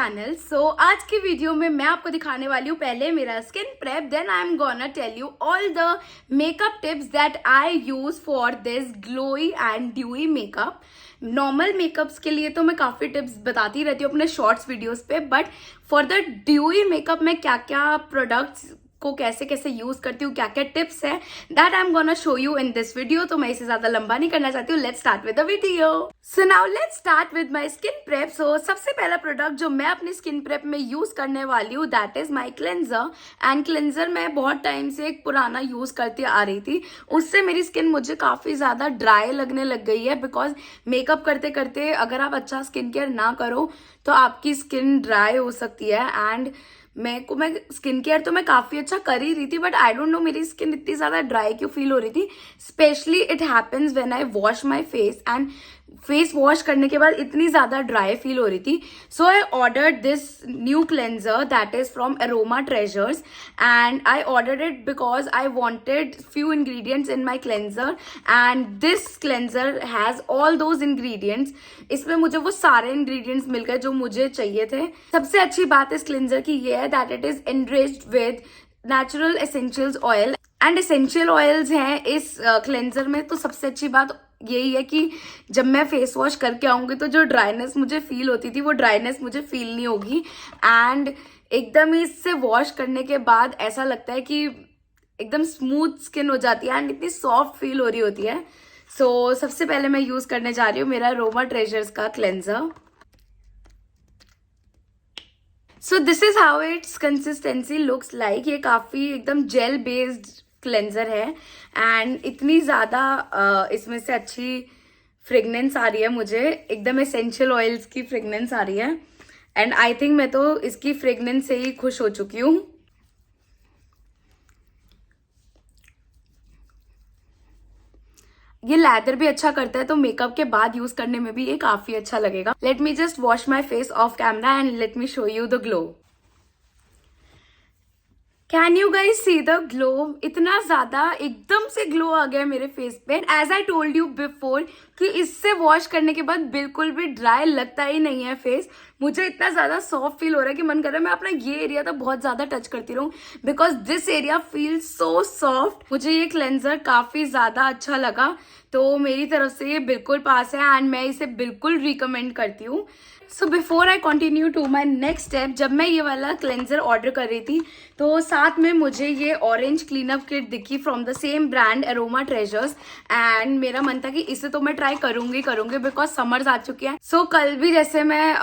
Channel. आज की video में मैं आपको दिखाने वाली हूँ पहले मेरा skin prep, then I am gonna tell you all the makeup tips that I use for this glowy and dewy makeup. Normal makeups के लिए तो मैं काफ़ी टिप्स बताती रहती हूँ अपने शॉर्ट्स वीडियोस पे, but for the dewy makeup मैं क्या क्या प्रोडक्ट्स को कैसे कैसे यूज करती हूँ, क्या क्या टिप्स है, that I am gonna show you in this video. तो मैं इसे ज्यादा लंबा नहीं करना चाहती हूँ। Let's start with the video. So now let's start with my skin prep. So सबसे पहला प्रोडक्ट जो मैं अपनी स्किन प्रेप में यूज करने वाली हूँ that is my cleanser. And cleanser मैं बहुत टाइम से एक पुराना यूज करती आ रही थी, उससे मेरी स्किन मुझे काफी ज्यादा ड्राई लगने लग गई है। बिकॉज मेकअप करते करते अगर आप अच्छा स्किन केयर ना करो तो आपकी स्किन ड्राई हो सकती है। एंड मैं स्किन केयर तो मैं काफी अच्छा कर ही रही थी, बट आई डोंट नो मेरी स्किन इतनी ज्यादा ड्राई क्यों फील हो रही थी। Specially it happens when I wash my face, and face wash करने के बाद इतनी ज्यादा ड्राई फील हो रही थी। So I ordered this new cleanser that is from Aroma Treasures, and I ordered it because I wanted few ingredients in my cleanser, and this cleanser has all those ingredients. इसमें मुझे वो सारे ingredients मिल गए जो मुझे चाहिए थे। सबसे अच्छी बात इस क्लेंजर की ये है that it is enriched with natural essentials oil, and essential oils हैं इस क्लेंजर में। तो सबसे अच्छी बात यही है कि जब मैं फेस वॉश करके आऊंगी तो जो ड्राइनेस मुझे फील होती थी वो ड्राइनेस मुझे फील नहीं होगी। एंड एकदम ही इससे वॉश करने के बाद ऐसा लगता है कि एकदम स्मूथ स्किन हो जाती है एंड इतनी सॉफ्ट फील हो रही होती है। सो सबसे पहले मैं यूज करने जा रही हूँ मेरा अरोमा ट्रेजर्स का cleanser. So this is how it's consistency looks like. ये काफी एकदम जेल बेस्ड क्लेंजर है एंड इतनी ज्यादा इसमें से अच्छी फ्रेगनेंस आ रही है मुझे, एकदम एसेंशियल ऑयल्स की फ्रेगनेंस आ रही है। एंड आई थिंक मैं तो इसकी फ्रेगनेंस से ही खुश हो चुकी हूँ। ये लैदर भी अच्छा करता है तो मेकअप के बाद यूज करने में भी ये काफी अच्छा लगेगा। Late me just wash my face of camera and let me show you the glow. Can you guys see the glow? इतना ज्यादा एकदम से ग्लो आ गया मेरे फेस पे। As I told you before कि इससे वॉश करने के बाद बिल्कुल भी ड्राई लगता ही नहीं है फेस। मुझे इतना ज्यादा सॉफ्ट फील हो रहा है कि मन कर रहा है मैं अपना ये एरिया तो बहुत ज्यादा टच करती रहूं, because this area feel so soft. मुझे ये क्लेंजर काफी ज्यादा अच्छा लगा, तो मेरी तरफ से ये बिल्कुल पास है एंड मैं इसे बिल्कुल रिकमेंड करती हूँ। So before I continue to my next step, जब मैं ये वाला क्लेंजर ऑर्डर कर रही थी तो साथ में मुझे ये ऑरेंज क्लीनअप किट दिखी from the same brand aroma Treasures, and मेरा मन था कि इसे तो मैं ट्राई करूंगी बिकॉज समर्स आ चुके हैं। सो कल भी जैसे मैं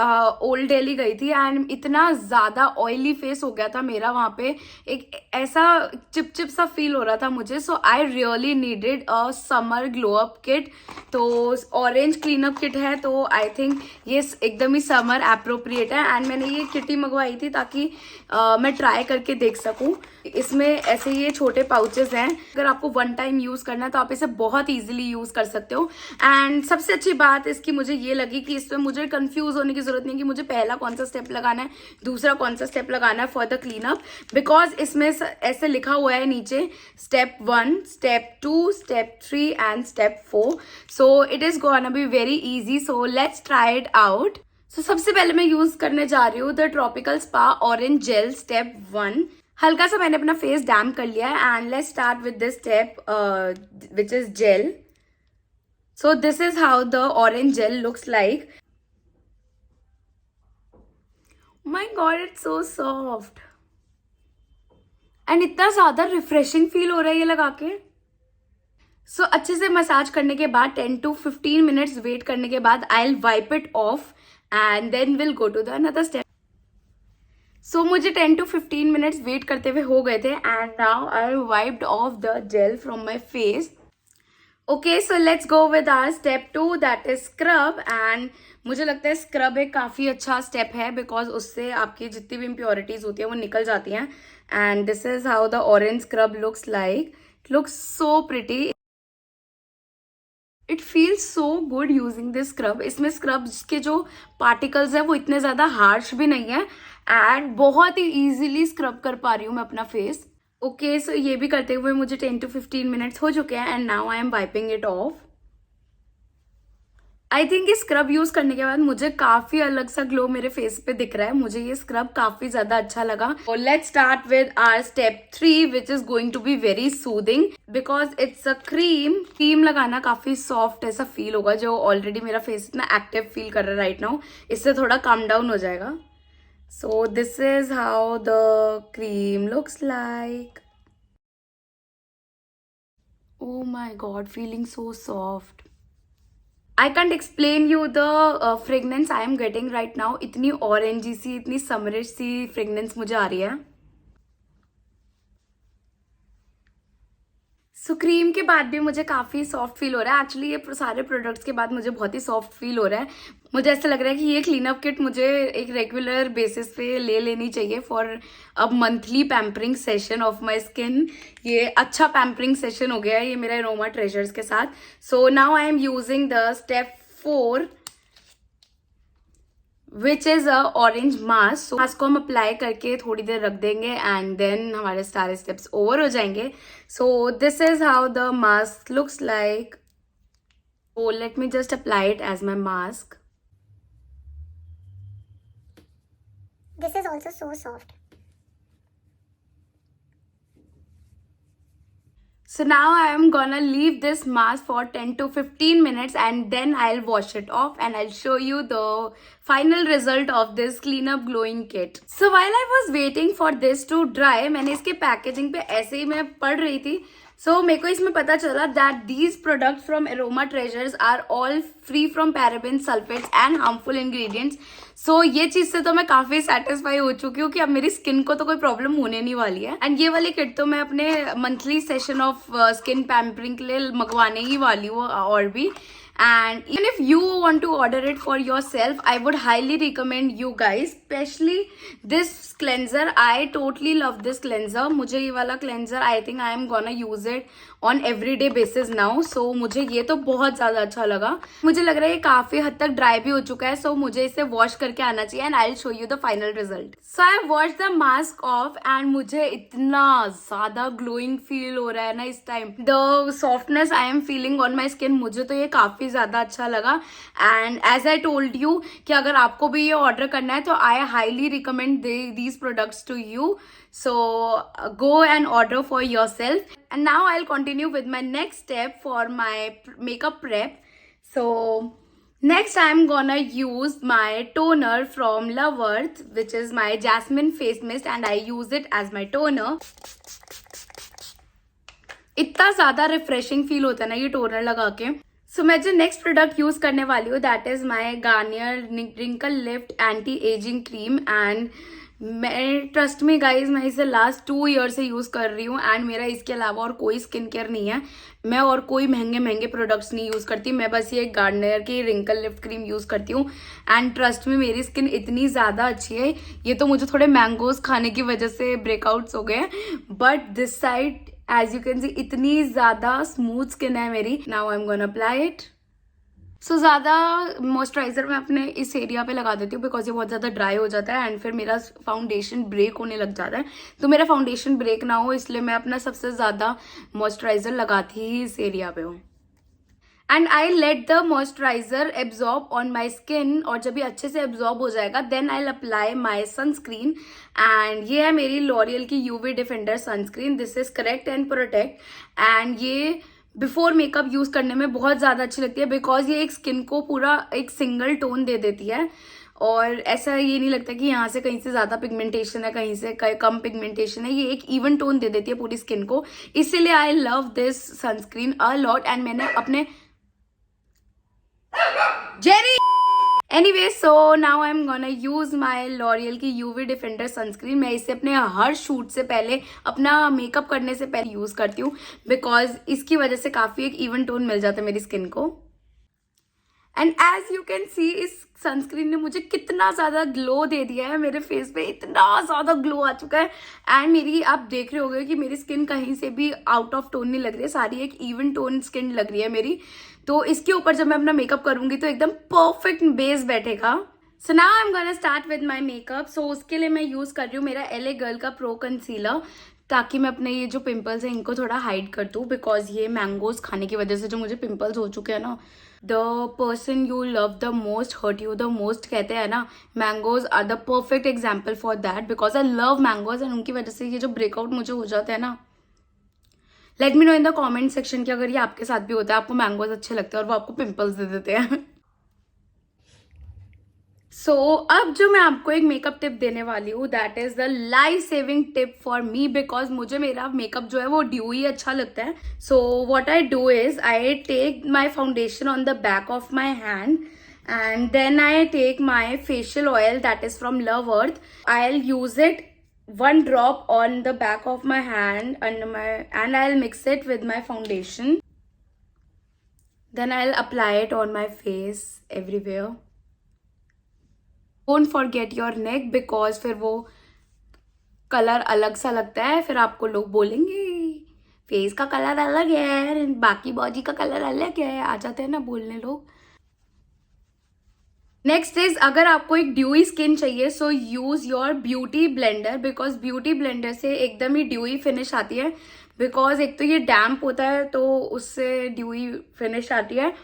ओल्ड दिल्ली गई थी एंड इतना ज्यादा ऑयली फेस हो गया था मेरा, वहां पे एक ऐसा चिपचिप सा फील हो रहा था मुझे। So I really needed a summer glow up kit. तो ऑरेंज क्लीनअप किट है तो आई थिंक ये एकदम ही समर एप्रोप्रिएट है, एंड मैंने ये किट ही मंगवाई थी ताकि मैं ट्राई करके देख सकूं। इसमें ऐसे ये छोटे पाउचेस हैं, अगर आपको वन टाइम यूज करना है तो आप इसे बहुत इजीली यूज कर सकते हो। एंड सबसे अच्छी बात इसकी मुझे ये लगी कि इसमें मुझे कंफ्यूज होने की जरूरत नहीं कि मुझे पहला कौन सा स्टेप लगाना है, दूसरा कौन सा स्टेप लगाना है for the clean up, because इसमें ऐसे लिखा हुआ है नीचे step 1, step 2, step 3 and step 4। So it is gonna be very easy. So let's try it out. So सबसे पहले मैं यूज करने जा रही हूँ the tropical spa orange gel step 1। हल्का सा मैंने अपना फेस डैम्प कर लिया है and let's start with this step which is gel. So this is how the orange gel looks like. My god it's so soft and इतना ज्यादा refreshing feel हो रहा है ये लगा के। सो अच्छे से मसाज करने के बाद 10 to 15 मिनट्स वेट करने के बाद I will wipe it off and then will go to the another step. So मुझे 10 to 15 मिनट्स वेट करते हुए हो गए थे and now I wiped off the gel from my face. Okay, so let's go with our step 2 that is scrub. And मुझे लगता है scrub एक काफी अच्छा स्टेप है बिकॉज उससे आपकी जितनी भी इम्प्योरिटीज होती है वो निकल जाती हैं। And this is how the orange scrub looks like. It looks so pretty. It feels so good using this scrub. इसमें स्क्रब्स के जो पार्टिकल्स है वो इतने ज्यादा हार्श भी नहीं है एंड बहुत ही इजीली स्क्रब कर पा रही हूँ मैं अपना फेस। ओके, सो ये भी करते हुए मुझे 10 to 15 मिनट्स हो चुके हैं and now I M wiping it of. I think ये स्क्रब यूज करने के बाद मुझे काफी अलग सा ग्लो मेरे फेस पे दिख रहा है. मुझे ये स्क्रब काफी ज्यादा अच्छा लगा. Let's start with our step 3 which is going to be very soothing because it's a cream. Cream लगाना काफी सॉफ्ट ऐसा फील होगा, जो ऑलरेडी मेरा फेस इतना एक्टिव फील कर रहा है राइट नाउ. इससे थोड़ा काम डाउन हो जाएगा. सो this is how the cream looks like. Oh my god, feeling so soft. I can't explain you the fragrance I am getting right now. इतनी orangey सी, इतनी summerish सी fragrance मुझे आ रही है. सो cream के बाद भी मुझे काफ़ी सॉफ्ट फील हो रहा है. एक्चुअली ये सारे प्रोडक्ट्स के बाद मुझे बहुत ही सॉफ्ट फील हो रहा है. मुझे ऐसा लग रहा है कि ये क्लीनअप किट मुझे एक रेगुलर बेसिस पे ले लेनी चाहिए for a monthly pampering session of my skin. ये अच्छा पैम्परिंग सेशन हो गया है ये मेरा अरोमा ट्रेजर्स के साथ. सो now I am using the step 4 which is a orange mask. So mask को हम अप्लाई करके थोड़ी देर रख देंगे एंड देन हमारे सारे स्टेप्स ओवर हो जाएंगे. So this is how the mask looks like. So let me just apply it as my mask. This is also so soft. So now I am gonna leave this mask for 10 to 15 minutes and then I'll wash it off and I'll show you the final result of this cleanup glowing kit. So while I was waiting for this to dry, मैंने इसके packaging पे ऐसे ही मैं पढ़ रही थी. सो मेरे को इसमें पता चला that these products from Aroma Treasures are all free from parabens, sulphates and harmful ingredients. So ये चीज से तो मैं काफी सेटिस्फाई हो चुकी हूँ कि अब मेरी स्किन को तो कोई प्रॉब्लम होने नहीं वाली है. एंड ये वाली किट तो मैं अपने monthly session of skin pampering के लिए मंगवाने ही वाली हूँ और भी. And even if you want to order it for yourself, I would highly recommend you guys, especially this cleanser. I totally love this cleanser. मुझे ये वाला cleanser I think I am gonna use it on everyday basis now. So मुझे ये तो बहुत ज़्यादा अच्छा लगा. मुझे लग रहा है ये काफ़ी हद तक ड्राई भी हो चुका है. So मुझे इसे वॉश करके आना चाहिए and I'll show you the final result. So I washed the mask off and मुझे इतना ज़्यादा glowing feel हो रहा है ना इस time. The softness I am feeling on my skin, मुझे तो ये काफ़ी ज़्यादा अच्छा लगा. And as I told you कि अगर आपको भी ये ऑर्डर करना है तो I highly recommend these products to you. So go and order for yourself. And now I will continue with my next step for my makeup prep. So next I'm gonna use my toner from Love Earth, which is my Jasmine face mist, and I use it as my toner. इतना ज़्यादा refreshing feel होता है ना ये toner लगा के. सो मैं जो नेक्स्ट प्रोडक्ट यूज करने वाली हूँ that is my Garnier wrinkle lift anti ageing cream. And मैं ट्रस्ट मी गाइज, मैं इसे लास्ट 2 ईयर से यूज कर रही हूँ एंड मेरा इसके अलावा और कोई स्किन केयर नहीं है. मैं और कोई महंगे प्रोडक्ट्स नहीं यूज करती. मैं बस ये गार्नियर की रिंकल लिफ्ट क्रीम यूज करती हूँ एंड ट्रस्ट मी मेरी स्किन इतनी ज्यादा अच्छी है. ये तो मुझे थोड़े मैंगोज खाने की वजह से ब्रेकआउट्स हो गए, but this side as you can see इतनी ज्यादा स्मूथ स्किन है मेरी. Now I am gonna apply it. So ज़्यादा मॉइस्चराइजर मैं अपने इस एरिया पे लगा देती हूँ बिकॉज ये बहुत ज़्यादा ड्राई हो जाता है एंड फिर मेरा फाउंडेशन ब्रेक होने लग जाता है. तो मेरा फाउंडेशन ब्रेक ना हो इसलिए मैं अपना सबसे ज़्यादा मॉइस्चराइजर लगाती ही इस एरिया पे हूँ. And I let the moisturiser absorb on my skin. और जब ये अच्छे से एब्जॉर्ब हो जाएगा then I apply my sunscreen. And ये है मेरी लॉरियल की UV defender sunscreen. This is correct and protect. And ये बिफोर मेकअप यूज करने में बहुत ज़्यादा अच्छी लगती है बिकॉज ये एक स्किन को पूरा एक सिंगल टोन दे देती है. और ऐसा ये नहीं लगता कि यहाँ से कहीं से ज़्यादा पिगमेंटेशन है, कहीं से कम पिगमेंटेशन है. ये एक इवन टोन दे देती है पूरी स्किन को. इसीलिए आई love this sunscreen a lot. And मैंने अपने Jerry anyway so now I am gonna use my L'Oréal की यूवी डिफेंडर सनस्क्रीन. मैं इसे अपने हर शूट से पहले, अपना मेकअप करने से पहले यूज करती हूँ बिकॉज इसकी वजह से काफी एक इवन टोन मिल जाता है मेरी स्किन को. And as you can see इस सनस्क्रीन ने मुझे कितना ज़्यादा ग्लो दे दिया है. मेरे फेस पे इतना ज़्यादा ग्लो आ चुका है. एंड मेरी आप देख रहे होंगे कि मेरी स्किन कहीं से भी आउट ऑफ टोन नहीं लग रही है. सारी एक इवन टोन स्किन लग रही है मेरी. तो इसके ऊपर जब मैं अपना मेकअप करूंगी तो एकदम परफेक्ट बेस बैठेगा. So now I am gonna start with my makeup. So उसके लिए मैं यूज़ कर रही हूँ मेरा LA गर्ल का प्रो कंसीलर. ताकि मैं अपने ये जो पिंपल्स हैं इनको थोड़ा हाइड कर दूँ, बिकॉज ये मैंगोज खाने की वजह से जो मुझे पिंपल्स हो चुके हैं ना, the person you love the most hurt you the most कहते हैं ना, mangoes are the perfect example for that, because I love mangoes and उनकी वजह से ये जो ब्रेकआउट मुझे हो जाते हैं ना, let me know in the comment section कि अगर ये आपके साथ भी होता है, आपको मैंगोज अच्छे लगते हैं और वो आपको पिंपल्स दे देते हैं। सो अब जो मैं आपको एक मेकअप टिप देने वाली हूँ, that is the life saving tip for me, because मुझे मेरा मेकअप जो है वो ड्यूई अच्छा लगता है. So what I do is I take my foundation on the back of my hand and then I take my facial oil that is from Love Earth. I'll use it one drop on the back of my hand and I'll mix it with my foundation. Then I'll apply it on my face everywhere. Don't forget your neck because फिर वो colour अलग सा लगता है, फिर आपको लोग बोलेंगे फेस का कलर अलग है, बाकी बॉडी का कलर अलग है, आ जाते हैं ना बोलने लोग. नेक्स्ट इज, अगर आपको एक ड्यूई स्किन चाहिए so use your beauty blender, because beauty blender से एकदम ही ड्यूई फिनिश आती है. बिकॉज एक तो ये डैम्प होता है तो उससे ड्यूई फिनिश आती है.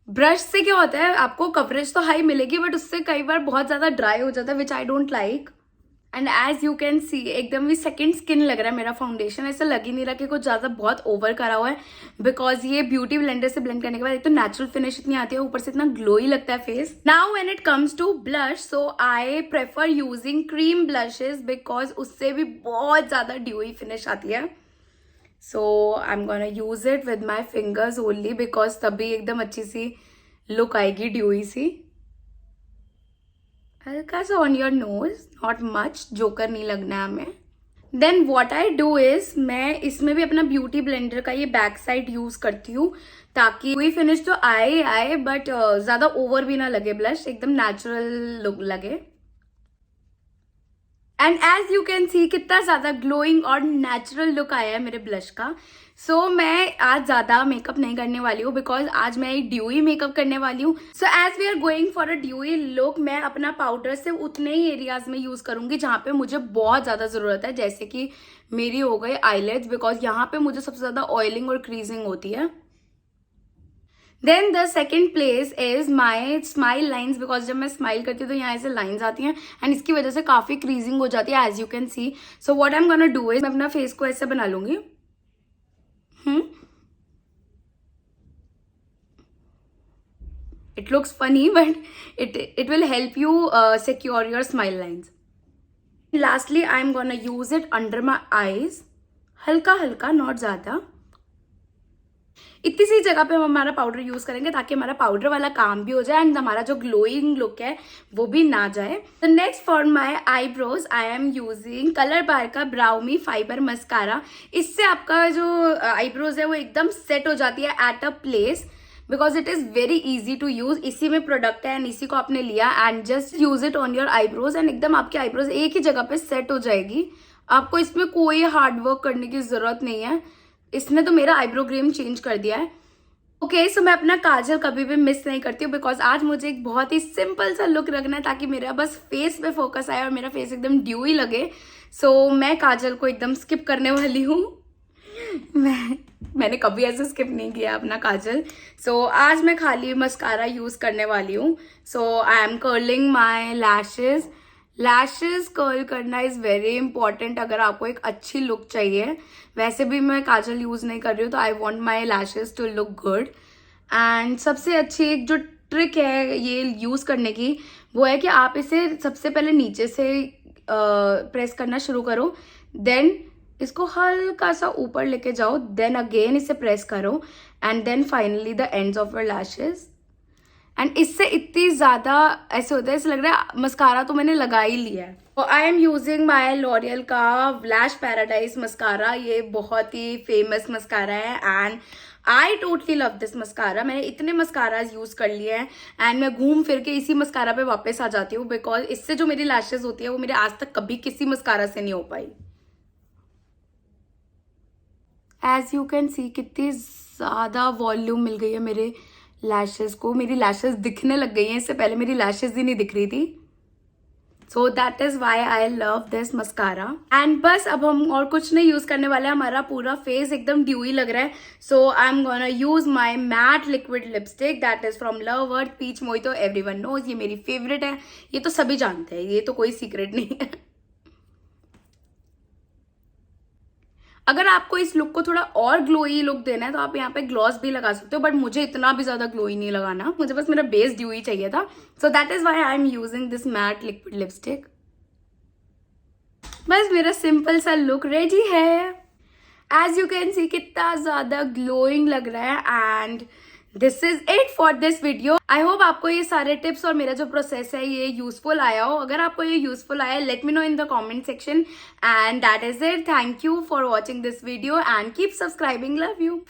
ब्रश से क्या होता है, आपको कवरेज तो हाई मिलेगी बट उससे कई बार बहुत ज्यादा ड्राई हो जाता है, which I don't like. And as you can see एकदम ही सेकंड स्किन लग रहा है मेरा फाउंडेशन. ऐसा लग ही नहीं रहा कि कुछ ज़्यादा बहुत ओवर करा हुआ है, बिकॉज ये ब्यूटी ब्लेंडर से ब्लेंड करने के बाद एक तो नेचुरल फिनिश इतनी आती है, ऊपर से इतना ग्लोई लगता है face. Now when it comes to blush, so I prefer using cream blushes because उससे भी बहुत ज़्यादा ड्यूई फिनिश आती है. So I am gonna use it with my fingers only because तभी एकदम अच्छी सी लुक आएगी ड्यूई सी. हल्का सा on your nose, not much, joker नहीं लगना है हमें. Then what I do is, मैं इसमें भी अपना ब्यूटी ब्लेंडर का ये बैक साइड यूज करती हूँ ताकि कोई फिनिश तो आए बट ज्यादा ओवर भी ना लगे, ब्लश एकदम नेचुरल लुक लगे. And as you can see कितना ज्यादा ग्लोइंग और नेचुरल लुक आया है मेरे ब्लश का. सो मैं आज ज्यादा मेकअप नहीं करने वाली हूँ बिकॉज आज मैं एक ड्यूई मेकअप करने वाली हूँ. So as we are going for a dewy look, मैं अपना पाउडर सिर्फ उतने ही एरियाज में यूज करूंगी जहाँ पे मुझे बहुत ज्यादा जरूरत है, जैसे कि मेरी हो गई आईलेट्स, बिकॉज यहाँ पे मुझे सबसे ज्यादा ऑयलिंग और क्रीजिंग होती है. Then the second place is my smile lines, because जब मैं स्माइल करती हूँ तो यहाँ ऐसे लाइन्स आती हैं एंड इसकी वजह से काफी क्रीजिंग हो जाती है as you can see. So what I am gonna do is, मैं अपना फेस को ऐसे बना लूंगी. It looks funny but it will help you secure your smile lines. Lastly, I am gonna use it under my eyes. हल्का हल्का, not ज्यादा. इतनी सी जगह पे हम हमारा पाउडर यूज करेंगे ताकि हमारा पाउडर वाला काम भी हो जाए एंड हमारा जो ग्लोइंग लुक है वो भी ना जाए. तो next for my eyebrows I am using Colorbar का ब्राउ मी फाइबर मस्कारा. इससे आपका जो आईब्रोज है वो एकदम सेट हो जाती है at a place, because it is very easy to use. इसी में प्रोडक्ट है एंड इसी को आपने लिया and just use it on your eyebrows and एकदम आपकी आईब्रोज एक ही जगह पे सेट हो जाएगी. आपको इसमें कोई हार्ड वर्क करने की जरूरत नहीं है. इसने तो मेरा आईब्रो गेम चेंज कर दिया है. ओके, सो मैं अपना काजल कभी भी मिस नहीं करती हूँ बिकॉज आज मुझे एक बहुत ही सिंपल सा लुक रखना है ताकि मेरा बस फेस पे फोकस आए और मेरा फेस एकदम ड्यूई लगे. सो मैं काजल को एकदम स्किप करने वाली हूँ. मैंने कभी ऐसे स्किप नहीं किया अपना काजल. सो आज मैं खाली मस्कारा यूज करने वाली हूँ. So I am curling my lashes. Lashes curl करना इज वेरी इंपॉर्टेंट अगर आपको एक अच्छी लुक चाहिए. वैसे भी मैं काजल यूज नहीं कर रही हूँ तो I want my lashes to look good. And सबसे अच्छी एक जो ट्रिक है ये यूज करने की वो है कि आप इसे सबसे पहले नीचे से प्रेस करना शुरू करो, देन इसको हल्का सा ऊपर लेके जाओ, देन अगेन इसे प्रेस करो and then finally the ends of your lashes. And इससे इतनी ज्यादा ऐसे होता है, ऐसे लग रहा है मस्कारा तो मैंने लगा ही लिया है. तो आई एम यूजिंग माई लॉरियल का लैश पैराडाइज मस्कारा. ये बहुत ही फेमस मस्कारा है and I totally love this mascara. मैंने इतने मस्काराज यूज कर लिए हैं एंड मैं घूम फिर के इसी मस्कारा पे वापस आ जाती हूँ बिकॉज इससे जो मेरी लैशेज होती है वो मेरे आज तक कभी किसी मस्कारा से नहीं हो पाई. एज यू कैन सी कितनी ज्यादा वॉल्यूम मिल गई है मेरे लैशेज को. मेरी लैशेज दिखने लग गई हैं, इससे पहले मेरी लैशेज ही नहीं दिख रही थी. So that is why I love this mascara. And बस अब हम और कुछ नहीं यूज करने वाले हैं. हमारा पूरा फेस एकदम ड्यूई लग रहा है. So I am gonna use my matte liquid lipstick that is from Love Earth peach mojito. Everyone knows ये मेरी फेवरेट है. ये तो सभी जानते हैं, ये तो कोई सीक्रेट नहीं है. अगर आपको इस लुक को थोड़ा और ग्लोई लुक देना है तो आप यहाँ पे ग्लॉस भी लगा सकते हो, बट मुझे इतना भी ज्यादा ग्लोई नहीं लगाना. मुझे बस मेरा बेस ड्यूई चाहिए था. सो that is why I am using this mat liquid lipstick. बस मेरा सिंपल सा लुक रेडी है. एज यू कैन सी कितना ज्यादा ग्लोइंग लग रहा है. And this is it for this video. I hope आपको ये सारे टिप्स और मेरा जो प्रोसेस है ये यूजफुल आया हो. अगर आपको ये यूजफुल आया let me know in the comment section. And that is it. Thank you for watching this video and keep subscribing. Love you.